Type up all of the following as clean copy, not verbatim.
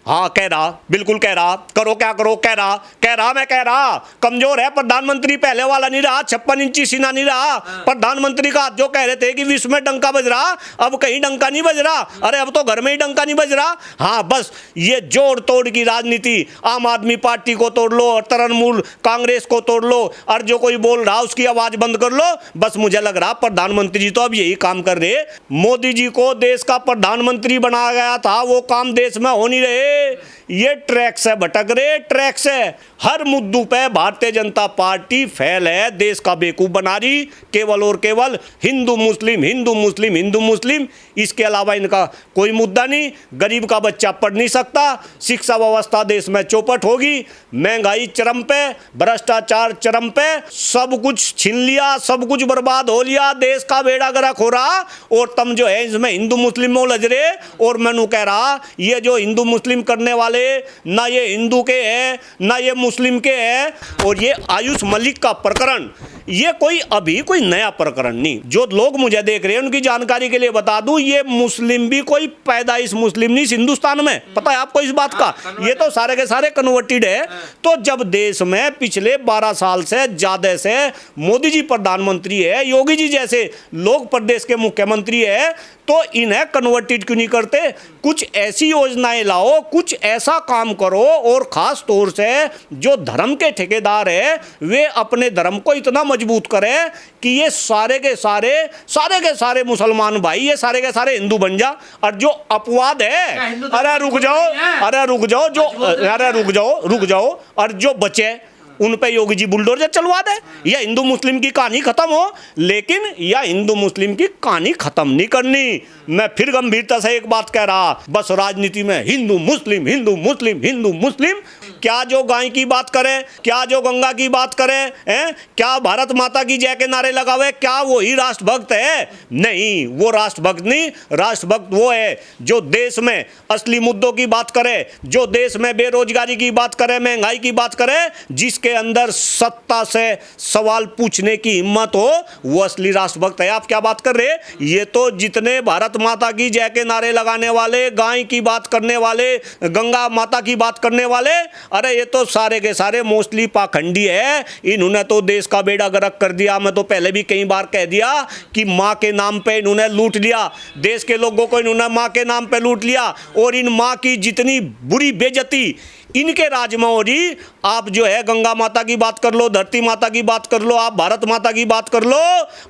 हाँ कह रहा, बिल्कुल कह रहा, करो क्या करो कह रहा मैं कह रहा कमजोर है प्रधानमंत्री, पहले वाला नहीं रहा, 56 इंची सीना नहीं रहा। प्रधानमंत्री का जो कह रहे थे कि विश्व में डंका बज रहा, अब कहीं डंका नहीं बज रहा, अरे अब तो घर में ही डंका नहीं बज रहा। हाँ बस ये जोड़ तोड़ की राजनीति, आम आदमी पार्टी को तोड़ लो और तृणमूल कांग्रेस को तोड़ लो और जो कोई बोल रहा उसकी आवाज बंद कर लो। बस मुझे लग रहा प्रधानमंत्री जी तो अब यही काम कर रहे। मोदी जी को देश का प्रधानमंत्री बनाया गया था, वो काम देश में हो नहीं रहे, ये ट्रैक से भटक रहे, ट्रैक से हर मुद्दों पे भारतीय जनता पार्टी फेल है, देश का बेवकूफ बना रही, केवल और केवल हिंदू मुस्लिम हिंदू मुस्लिम हिंदू मुस्लिम, इसके अलावा इनका कोई मुद्दा नहीं। गरीब का बच्चा पढ़ नहीं सकता, शिक्षा व्यवस्था देश में चौपट होगी, महंगाई चरम पे, भ्रष्टाचार चरम पे, सब कुछ छीन लिया, सब कुछ बर्बाद हो लिया, देश का बेड़ा गर्क हो रहा। और तुम जो है इसमें हिंदू मुस्लिम में उलझ रहे। और मैंने कह रहा ये जो हिंदू मुस्लिम करने वाले ना ये हिंदू के हैं ना ये मुस्लिम के हैं। और ये आयुष मलिक का प्रकरण ये कोई अभी कोई नया प्रकरण नहीं, जो लोग मुझे देख रहे हैं उनकी जानकारी के लिए बता दूं, ये मुस्लिम भी कोई पैदाइश मुस्लिम नहीं हिंदुस्तान में, पता है आपको इस बात का, ये तो सारे के सारे कन्वर्टेड है। तो जब देश में पिछले 12 साल से ज्यादा से मोदी जी प्रधानमंत्री है, योगी जी जैसे लोग प्रदेश के मुख्यमंत्री है, तो इन्हें कन्वर्टेड क्यों नहीं करते? कुछ ऐसी योजनाएं लाओ, कुछ ऐसा काम करो, और खास तौर से जो धर्म के ठेकेदार है वे अपने धर्म को इतना मजबूत करें कि ये सारे के सारे मुसलमान भाई ये सारे के सारे हिंदू बन जा। और जो अपवाद है, अरे रुक जाओ, और जो बचे उन पे योगी जी बुलडोजर चलवा दे, या हिंदू मुस्लिम की कहानी खत्म हो। लेकिन या हिंदू मुस्लिम की कहानी खत्म नहीं करनी। मैं फिर गंभीरता से एक बात कह रहा, बस राजनीति में हिंदू मुस्लिम हिंदू मुस्लिम हिंदू मुस्लिम, क्या जो गाय की बात करें, क्या जो गंगा की बात करें, क्या भारत माता की जय के नारे लगावे, क्या वो ही राष्ट्रभक्त है? नहीं, वो राष्ट्रभक्त नहीं, राष्ट्रभक्त वो है जो देश में असली मुद्दों की बात करे, जो देश में बेरोजगारी की बात करे, महंगाई की बात करे, जिसके अंदर सत्ता से सवाल पूछने की हिम्मत हो, वो असली राष्ट्रभक्त है। आप क्या बात कर रहे? ये तो जितने भारत माता की जय के नारे लगाने वाले, गाय की बात करने वाले, गंगा माता की बात करने वाले, अरे ये तो सारे के सारे मोस्टली पाखंडी है। इन्होंने तो देश का बेड़ा गर्क कर दिया। मैं तो पहले भी कई बार कह दिया कि माँ के नाम पे इन्होंने लूट लिया, देश के लोगों को इन्होंने माँ के नाम पे लूट लिया। और इन माँ की जितनी बुरी बेइज्जती इनके राज में हो रही, आप जो है गंगा माता की बात कर लो, धरती माता की बात कर लो, आप भारत माता की बात कर लो,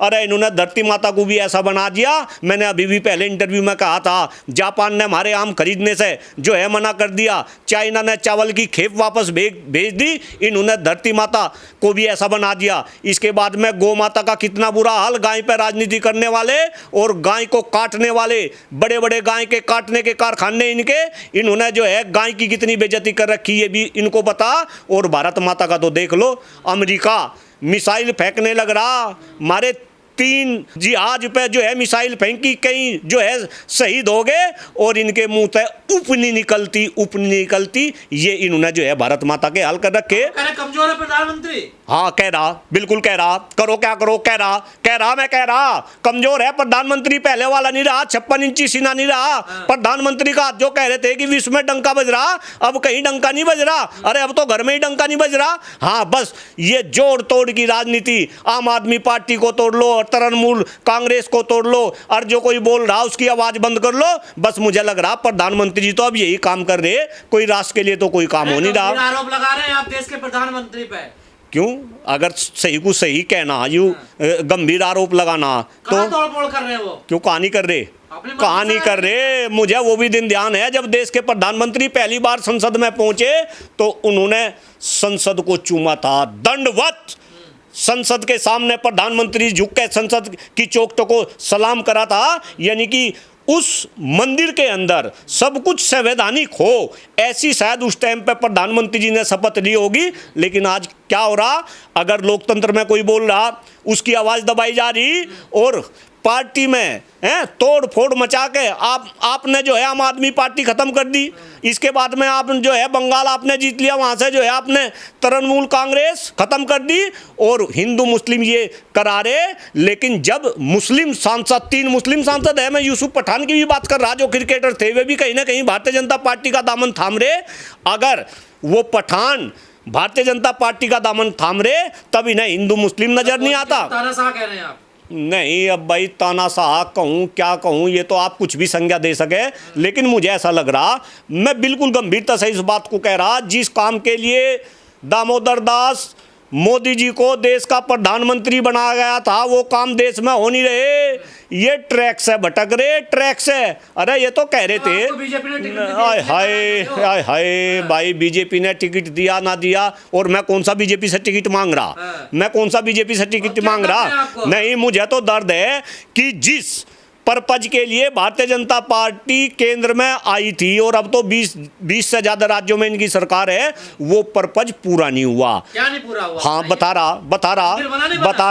अरे इन्होंने धरती माता को भी ऐसा बना दिया। मैंने अभी भी पहले इंटरव्यू में कहा था, जापान ने हमारे आम खरीदने से जो है मना कर दिया, चाइना ने चावल की खेप वापस भेज दी, इन्होंने धरती माता को भी ऐसा बना दिया। इसके बाद में गौ माता का कितना बुरा हाल, गाय पर राजनीति करने वाले और गाय को काटने वाले, बड़े बड़े गाय के काटने के कारखाने इनके, इन्होंने जो है गाय की कितनी बेइज्जती कर रखी है भी इनको पता। और भारत माता का तो देख लो, अमेरिका मिसाइल फेंकने लग रहा, हमारे 3 जहाज पे जो है मिसाइल फेंकी, कई जो है शहीद हो गए, और इनके मुंह से उपनी निकलती, ये इन्होंने जो है भारत माता के हाल कर रखे। कमजोर है प्रधानमंत्री। हाँ कह रहा, बिल्कुल कह रहा, करो क्या करो कह रहा मैं कह रहा कमजोर है प्रधानमंत्री, पहले वाला नहीं रहा, 56 इंची सीना नहीं रहा। प्रधानमंत्री का जो कह रहे थे कि विश्व में डंका बज रहा, अब कहीं डंका नहीं बज रहा, अरे अब तो घर में ही डंका नहीं बज रहा। हाँ बस ये जोड़ तोड़ की राजनीति, आम आदमी पार्टी को तोड़ लो और तृणमूल कांग्रेस को तोड़ लो और जो कोई बोल रहा उसकी आवाज बंद कर लो। बस मुझे लग रहा प्रधानमंत्री जी तो अब यही काम कर रहे, कोई राष्ट्र के लिए तो कोई काम हो नहीं रहा। आरोप लगा रहे हैं आप देश के प्रधानमंत्री पे। क्यों? अगर सही को सही कहना, यू गंभीर आरोप लगाना, तो तोड़ कर रहे हैं वो, क्यों कहानी कर रहे? कहानी कर रहे। मुझे वो भी दिन ध्यान है जब देश के प्रधानमंत्री पहली बार संसद में पहुंचे तो उन्होंने संसद को चूमा था, दंडवत संसद के सामने प्रधानमंत्री झुक के संसद की चौखटों को सलाम करा था। यानी कि उस मंदिर के अंदर सब कुछ संवैधानिक हो, ऐसी शायद उस टाइम पे प्रधानमंत्री जी ने शपथ ली होगी। लेकिन आज क्या हो रहा, अगर लोकतंत्र में कोई बोल रहा उसकी आवाज़ दबाई जा रही, और पार्टी में हैं तोड़ फोड़ मचा के आपने जो है आम आदमी पार्टी खत्म कर दी। इसके बाद में आप जो है बंगाल आपने जीत लिया, वहाँ से जो है आपने तृणमूल कांग्रेस खत्म कर दी और हिंदू मुस्लिम ये करा रहे। लेकिन जब मुस्लिम सांसद 3 मुस्लिम सांसद है, मैं यूसुफ पठान की भी बात कर रहा जो क्रिकेटर थे, वे भी कहीं ना कहीं भारतीय जनता पार्टी का दामन थाम रहे। अगर वो पठान भारतीय जनता पार्टी का दामन थाम रहे तब इन्हें हिंदू मुस्लिम नजर नहीं आता। तानाशाह कह रहे हैं आप। नहीं, अब भाई तानाशाह कहूँ क्या कहूँ, ये तो आप कुछ भी संज्ञा दे सके, लेकिन मुझे ऐसा लग रहा, मैं बिल्कुल गंभीरता से इस बात को कह रहा, जिस काम के लिए दामोदर दास मोदी जी को देश का प्रधानमंत्री बनाया गया था वो काम देश में हो नहीं रहे। ये ट्रैक से भटक रहे, ट्रैक से। अरे ये तो कह रहे थे, हाय हाय हाय हाय भाई, बीजेपी ने टिकट दिया ना दिया, और मैं कौन सा बीजेपी से टिकट मांग रहा, मैं कौन सा बीजेपी से टिकट मांग रहा। नहीं, मुझे तो दर्द है कि जिस पर्पज के लिए भारतीय जनता पार्टी केंद्र में आई थी और अब तो 20 से ज्यादा राज्यों में इनकी सरकार है, वो पर्पज पूरा नहीं हुआ। क्या नहीं पूरा हुआ? हाँ बता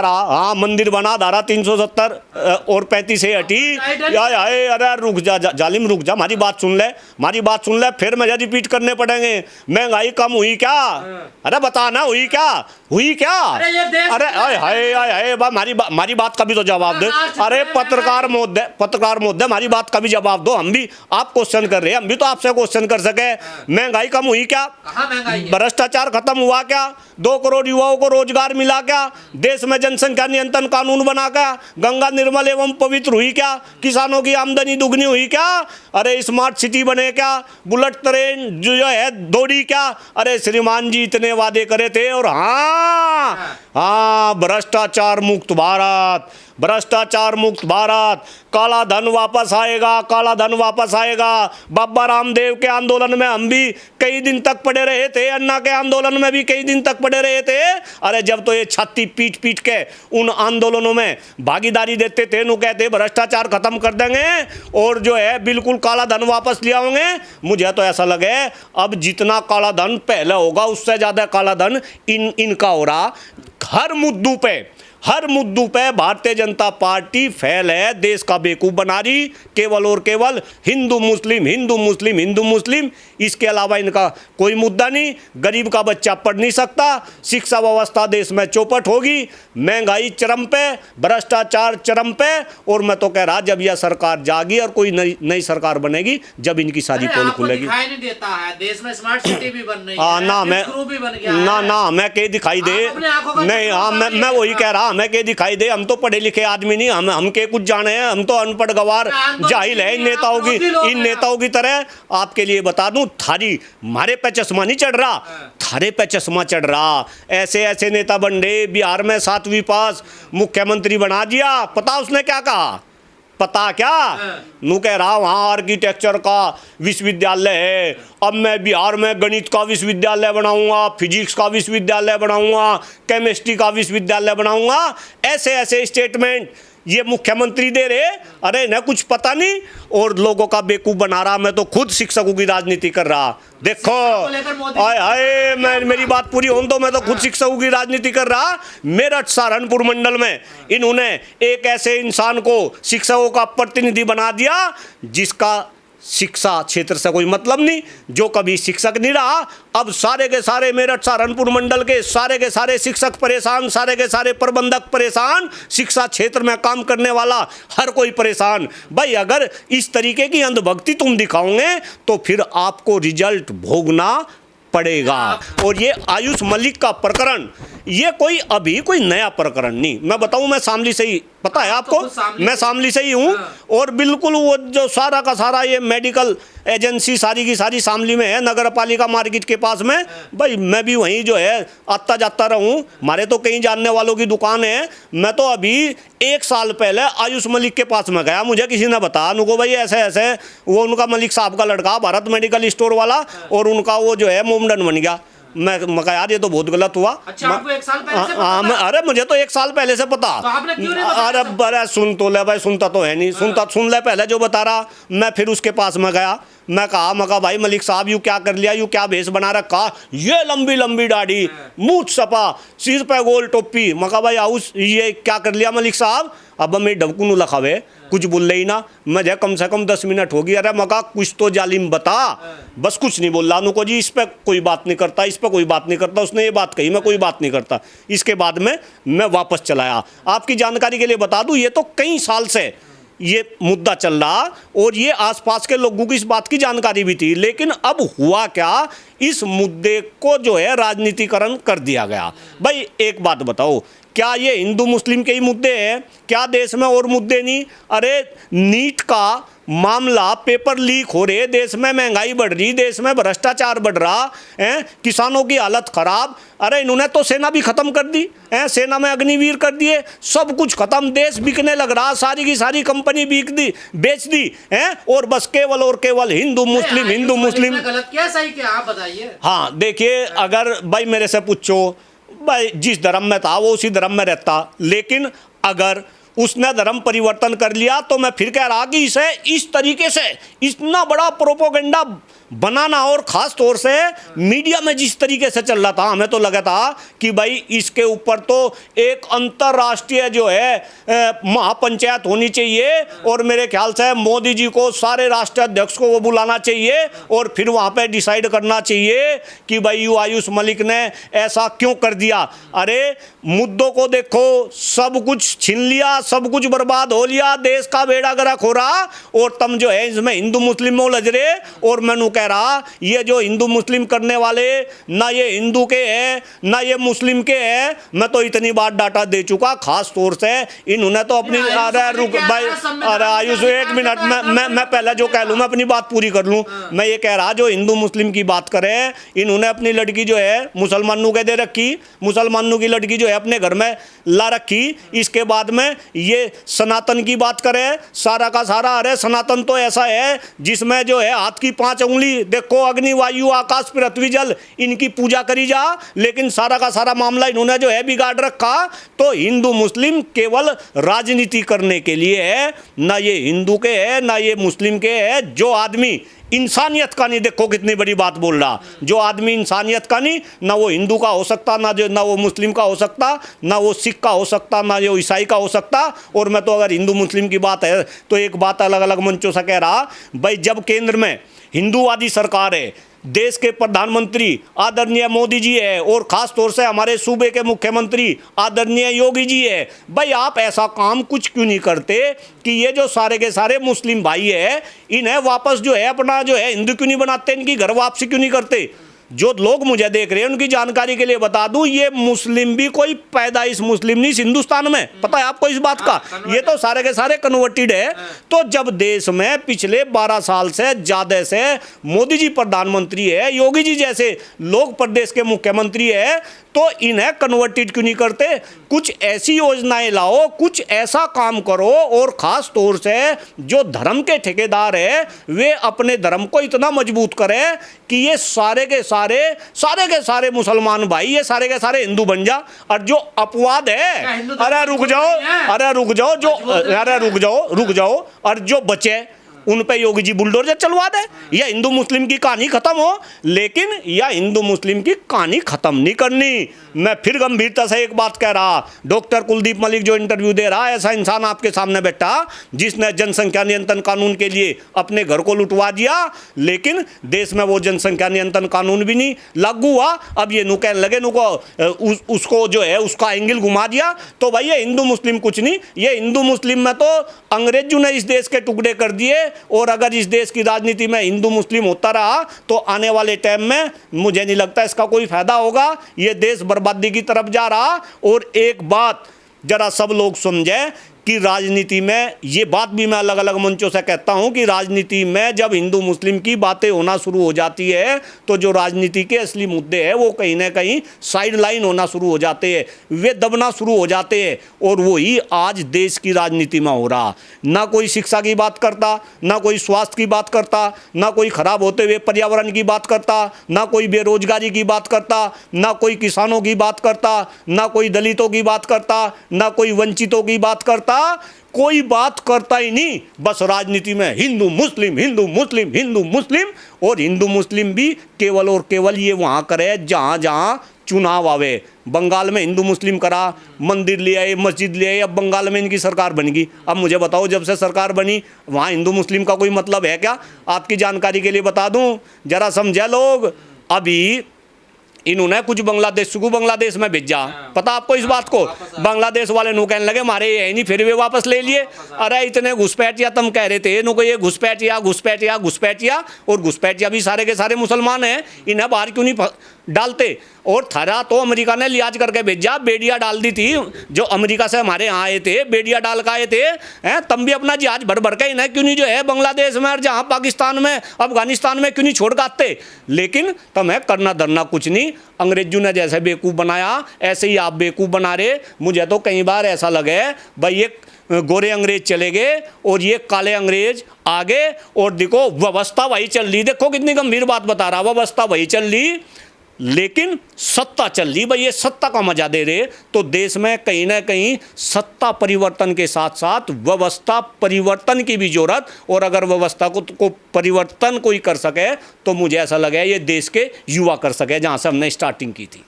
रहा, हाँ मंदिर बना, धारा 370 और 35 से हटी। अरे रुक जा जालिम, रुक जा, हमारी बात सुन ले, फिर मुझे रिपीट करने पड़ेंगे। महंगाई कम हुई क्या? अरे बता ना, हुई क्या? अरे हाय हमारी बात का भी तो जवाब दे। अरे पत्रकार महोदय हमारी बात का भी जवाब दो। हम भी आप क्वेश्चन कर रहे हैं, हम भी तो आपसे क्वेश्चन कर सके। महंगाई कम हुई क्या? भ्रष्टाचार खत्म हुआ क्या? 2 करोड़ युवाओं को रोजगार मिला क्या? देश में जनसंख्या नियंत्रण कानून बना क्या? गंगा निर्मल एवं पवित्र हुई क्या? किसानों की आमदनी दुगनी हुई क्या? अरे स्मार्ट सिटी बने क्या? बुलेट ट्रेन जो है दौड़ी क्या? अरे श्रीमान जी इतने वादे करे थे। और हाँ, भ्रष्टाचार मुक्त भारत, काला धन वापस आएगा। बाबा रामदेव के आंदोलन में हम भी कई दिन तक पड़े रहे थे, अन्ना के आंदोलन में भी कई दिन तक पड़े रहे थे। अरे जब तो ये छाती पीट के उन आंदोलनों में भागीदारी देते थे, नु कहते भ्रष्टाचार खत्म कर देंगे और जो है बिल्कुल काला धन वापस ले आओगे। मुझे तो ऐसा लगे अब जितना काला धन पहले होगा उससे ज्यादा काला धन इनका हो रहा। हर मुद्दों पे भारतीय जनता पार्टी फेल है, देश का बेवकूफ बना रही, केवल और केवल हिंदू मुस्लिम। इसके अलावा इनका कोई मुद्दा नहीं। गरीब का बच्चा पढ़ नहीं सकता, शिक्षा व्यवस्था देश में चौपट होगी, महंगाई चरम पे, भ्रष्टाचार चरम पे। और मैं तो कह रहा जब यह सरकार जागी और कोई नई सरकार बनेगी, जब इनकी सारी पोल खुलेगी। दिखाई नहीं देता है देश में स्मार्ट सिटी भी बन रही है, ना मैं के दिखाई दे नहीं। हाँ मैं वही कह रहा, हमें के दिखाई दे। हम तो पढ़े लिखे आदमी नहीं, हम के कुछ जाने हैं, हम तो अनपढ़ गवार जाहिल है इन नेताओं की तरह। आपके लिए बता दूं, हमारे पे चश्मा नहीं चढ़ रहा, थारे पे चश्मा चढ़ रहा। ऐसे नेता बन रहे, बिहार में 7वीं पास मुख्यमंत्री बना दिया। पता उसने क्या कहा? पता क्या? नू कह रहा वहाँ आर्किटेक्चर का विश्वविद्यालय है, अब मैं बिहार में गणित का विश्वविद्यालय बनाऊंगा, फिजिक्स का विश्वविद्यालय बनाऊंगा, केमिस्ट्री का विश्वविद्यालय बनाऊंगा। ऐसे स्टेटमेंट ये मुख्यमंत्री दे रहे। अरे इन्हें कुछ पता नहीं और लोगों का बेवकूफ बना रहा। मैं तो खुद शिक्षकों की राजनीति कर रहा। देखो हाय मेरी बात पूरी होने दो। मैं तो खुद शिक्षकों की राजनीति कर रहा। मेरठ सहारनपुर मंडल में इन्होंने एक ऐसे इंसान को शिक्षकों का प्रतिनिधि बना दिया जिसका शिक्षा क्षेत्र से कोई मतलब नहीं, जो कभी शिक्षक नहीं रहा। अब सारे के सारे मेरठ सहारनपुर मंडल के सारे शिक्षक परेशान, सारे के सारे प्रबंधक परेशान, शिक्षा क्षेत्र में काम करने वाला हर कोई परेशान। भाई अगर इस तरीके की अंधभक्ति तुम दिखाओगे तो फिर आपको रिजल्ट भोगना पड़ेगा। और ये आयुष मलिक का प्रकरण, ये कोई नया प्रकरण नहीं। मैं बताऊं, मैं शामली से ही, पता है आपको, मैं शामली से ही हूँ। और बिल्कुल वो जो सारा का सारा ये मेडिकल एजेंसी सारी की सारी शामली में है, नगर पालिका मार्केट के पास में। भाई मैं भी वहीं जो है आता जाता रहूँ, हमारे तो कई जानने वालों की दुकान है। मैं तो अभी 1 साल पहले आयुष मलिक के पास में गया, मुझे किसी ने बताया, उनको भाई ऐसे वो उनका मलिक साहब का लड़का भारत मेडिकल स्टोर वाला, और उनका वो जो है मोमडन बन गया। मैं कहा यार ये तो बहुत गलत हुआ। अच्छा, आपको 1 साल पहले से पता? अरे मुझे तो 1 साल पहले से पता। तो आपने क्यों नहीं बताया? अरे सुन तो ले भाई, सुनता तो है नहीं, सुन ले पहले जो बता रहा। मैं फिर उसके पास में गया, मैं कहा भाई मलिक साहब यू क्या कर लिया, यू क्या भेष बना रखा, ये लंबी लंबी दाढ़ी, मूछ सपा, सिर पे गोल टोपी। मैं कहा भाई आउस ये क्या कर लिया मलिक साहब। अब मैं डबकू लखावे कुछ बोल ही ना, मैं कम से कम 10 मिनट होगी। अरे मका कुछ तो जालिम बता, बस कुछ नहीं बोल रहा उनको जी, इस पर कोई बात नहीं करता, इस पर कोई बात नहीं करता, उसने ये बात कही मैं कोई बात नहीं करता। इसके बाद में मैं वापस चला आया। आपकी जानकारी के लिए बता दूं ये तो कई साल से ये मुद्दा चल रहा और ये आसपास के लोगों को इस बात की जानकारी भी थी, लेकिन अब हुआ क्या, इस मुद्दे को जो है राजनीतिकरण कर दिया गया। भाई एक बात बताओ, क्या ये हिंदू मुस्लिम के ही मुद्दे हैं? क्या देश में और मुद्दे नहीं? अरे नीट का मामला, पेपर लीक हो रहे, देश में महंगाई बढ़ रही, देश में भ्रष्टाचार बढ़ रहा है, किसानों की हालत खराब। अरे इन्होंने तो सेना भी खत्म कर दी है, सेना में अग्निवीर कर दिए, सब कुछ खत्म, देश बिकने लग रहा, सारी की सारी कंपनी बिक दी, बेच दी है, और बस केवल और केवल हिंदू मुस्लिम हिंदू मुस्लिम। गलत क्या सही क्या आप बताइए। हाँ देखिए, अगर भाई मेरे से पूछो, भाई जिस धर्म में था वो उसी धर्म में रहता, लेकिन अगर उसने धर्म परिवर्तन कर लिया तो मैं फिर कह रहा कि इसे इस तरीके से इतना बड़ा प्रोपोगंडा बनाना, और ख़ास तौर से मीडिया में जिस तरीके से चल रहा था, हमें तो लगा था कि भाई इसके ऊपर तो एक अंतर्राष्ट्रीय जो है महापंचायत होनी चाहिए, और मेरे ख्याल से मोदी जी को, सारे राष्ट्राध्यक्ष को वो बुलाना चाहिए और फिर वहाँ पे डिसाइड करना चाहिए कि भाई यू आयुष मलिक ने ऐसा क्यों कर दिया। अरे मुद्दों को देखो, सब कुछ छीन लिया, सब कुछ बर्बाद हो लिया, देश का बेड़ा गर्क हो रहा, और तुम जो है इसमें हिंदू मुस्लिम में उलझ रहे। और मैंने कह रहा ये जो हिंदू मुस्लिम करने वाले, ना ये हिंदू के हैं ना ये मुस्लिम के हैं, मैं तो इतनी बात डाटा दे चुका। खास तौर से इन्होंने तो अपनी, अरे रुक भाई, अरे आयुष एक मिनट, मैं पहले जो कह लूँ, मैं अपनी बात पूरी कर लूँ। मैं ये कह रहा जो हिंदू मुस्लिम की बात करें, इन्होंने अपनी लड़की जो है मुसलमानों के दे रखी, मुसलमानों की लड़की जो है अपने घर में ला रखी। इसके बाद में ये सनातन की बात करें, सारा का सारा, अरे सनातन तो ऐसा है जिसमें जो है हाथ की 5 उंगली, देखो अग्नि वायु आकाश पृथ्वी जल, इनकी पूजा करी जा, लेकिन सारा का सारा मामला इन्होंने जो है बिगाड़ रखा। तो हिंदू मुस्लिम केवल राजनीति करने के लिए है, ना ये हिंदू के है ना ये मुस्लिम के है। जो आदमी इंसानियत का नहीं, देखो कितनी बड़ी बात बोल रहा, जो आदमी इंसानियत का नहीं, ना वो हिंदू का हो सकता, ना वो मुस्लिम का हो सकता, ना वो सिख का हो सकता, ना वो ईसाई का हो सकता। और मैं तो अगर हिंदू मुस्लिम की बात है तो एक बात अलग अलग मंचों से कह रहा, भाई जब केंद्र में हिंदूवादी सरकार है, देश के प्रधानमंत्री आदरणीय मोदी जी है, और खास तौर से हमारे सूबे के मुख्यमंत्री आदरणीय योगी जी है, भाई आप ऐसा काम कुछ क्यों नहीं करते कि ये जो सारे के सारे मुस्लिम भाई है, इन्हें वापस जो है अपना जो है हिंदू क्यों नहीं बनाते, इनकी घर वापसी क्यों नहीं करते। जो लोग मुझे देख रहे हैं उनकी जानकारी के लिए बता दूं, ये मुस्लिम भी कोई पैदाइश मुस्लिम नहीं हिंदुस्तान में, पता है आपको इस बात का, ये तो सारे के सारे कन्वर्टेड है। तो जब देश में पिछले 12 साल से ज़्यादा से मोदी जी प्रधानमंत्री है, योगी जी जैसे लोग प्रदेश के मुख्यमंत्री है, तो इन्हें कन्वर्टेड क्यों नहीं करते? कुछ ऐसी योजनाएं लाओ, कुछ ऐसा काम करो, और ख़ास तौर से जो धर्म के ठेकेदार है वे अपने धर्म को इतना मजबूत करें कि ये सारे के सारे मुसलमान भाई, ये सारे के सारे हिंदू बन जा। और जो अपवाद है, अरे रुक जाओ, और जो बचे उन पे योगी जी बुलडोजर चलवा दे, या हिंदू मुस्लिम की कहानी खत्म हो, लेकिन या हिंदू मुस्लिम की कहानी खत्म नहीं करनी। मैं फिर गंभीरता से एक बात कह रहा, डॉक्टर कुलदीप मलिक जो इंटरव्यू दे रहा है, ऐसा इंसान आपके सामने बैठा जिसने जनसंख्या नियंत्रण कानून के लिए अपने घर को लुटवा दिया, लेकिन देश में वो जनसंख्या नियंत्रण कानून भी नहीं लागू हुआ। अब ये कहने लगे उसको जो है उसका एंगल घुमा दिया। तो भाई ये हिंदू मुस्लिम कुछ नहीं, ये हिंदू मुस्लिम में तो अंग्रेजों ने इस देश के टुकड़े कर दिए, और अगर इस देश की राजनीति में हिंदू मुस्लिम होता रहा तो आने वाले टाइम में मुझे नहीं लगता इसका कोई फायदा होगा। ये देश बर्बादी की तरफ जा रहा। और एक बात जरा सब लोग समझें कि राजनीति में, ये बात भी मैं अलग अलग मंचों से कहता हूं कि राजनीति में जब हिंदू मुस्लिम की बातें होना शुरू हो जाती है तो जो राजनीति के असली मुद्दे हैं वो कहीं ना कहीं साइड लाइन होना शुरू हो जाते हैं, वे दबना शुरू हो जाते हैं। और वही आज देश की राजनीति में हो रहा। ना कोई शिक्षा की बात करता, ना कोई स्वास्थ्य की बात करता, ना कोई खराब होते हुए पर्यावरण की बात करता, ना कोई बेरोजगारी की बात करता, ना कोई किसानों की बात करता, ना कोई दलितों की बात करता, ना कोई वंचितों की बात करता। कोई बात करता ही नहीं, बस राजनीति में हिंदू मुस्लिम हिंदू मुस्लिम हिंदू मुस्लिम। और हिंदू मुस्लिम भी केवल और केवल ये वहाँ करे जहाँ जहाँ चुनाव आवे। बंगाल में हिंदू मुस्लिम करा, मंदिर ले आए, मस्जिद ले आए, अब बंगाल में इनकी सरकार बन गई। अब मुझे बताओ, जब से सरकार बनी वहाँ हिंदू मुस्लिम का कोई मतलब है क्या? आपकी जानकारी के लिए बता दूं, जरा समझे लोग, अभी इन्होंने कुछ बांग्लादेश को बांग्लादेश में भेजा, पता आपको इस बात को? बांग्लादेश वाले नु कहने लगे हमारे ये है नहीं, फिर वे वापस ले लिए। अरे इतने घुसपैठिया तुम कह रहे थे, इनको ये घुसपैठिया घुसपैठिया घुसपैठिया, और घुसपैठिया भी सारे के सारे मुसलमान हैं, इन्हें बाहर क्यों नहीं डालते? और थारा तो अमेरिका ने लिहाज करके भेजा, बेड़िया डाल दी थी, जो अमेरिका से हमारे यहाँ आए थे, बेड़िया डाल कर आए थे, हैं? तब भी अपना जहाज भर भर के इन्हें क्यों नहीं जो है बांग्लादेश में और जहाँ पाकिस्तान में अफगानिस्तान में क्यों नहीं छोड़ गाते? लेकिन तुम्हें करना धरना कुछ नहीं, अंग्रेजों ने जैसे बेवकूफ़ बनाया ऐसे ही आप बेवकूफ़ बना रहे। मुझे तो कई बार ऐसा लगे भाई ये गोरे अंग्रेज चले गए और ये काले अंग्रेज आ गए, और देखो व्यवस्था वही चल रही। देखो कितनी गंभीर बात बता रहा, व्यवस्था वही चल रही लेकिन सत्ता चल रही। भाई ये सत्ता का मजा दे रहे, तो देश में कहीं ना कहीं सत्ता परिवर्तन के साथ साथ व्यवस्था परिवर्तन की भी जरूरत। और अगर व्यवस्था को परिवर्तन कोई कर सके तो मुझे ऐसा लगे ये देश के युवा कर सके, जहाँ से हमने स्टार्टिंग की थी।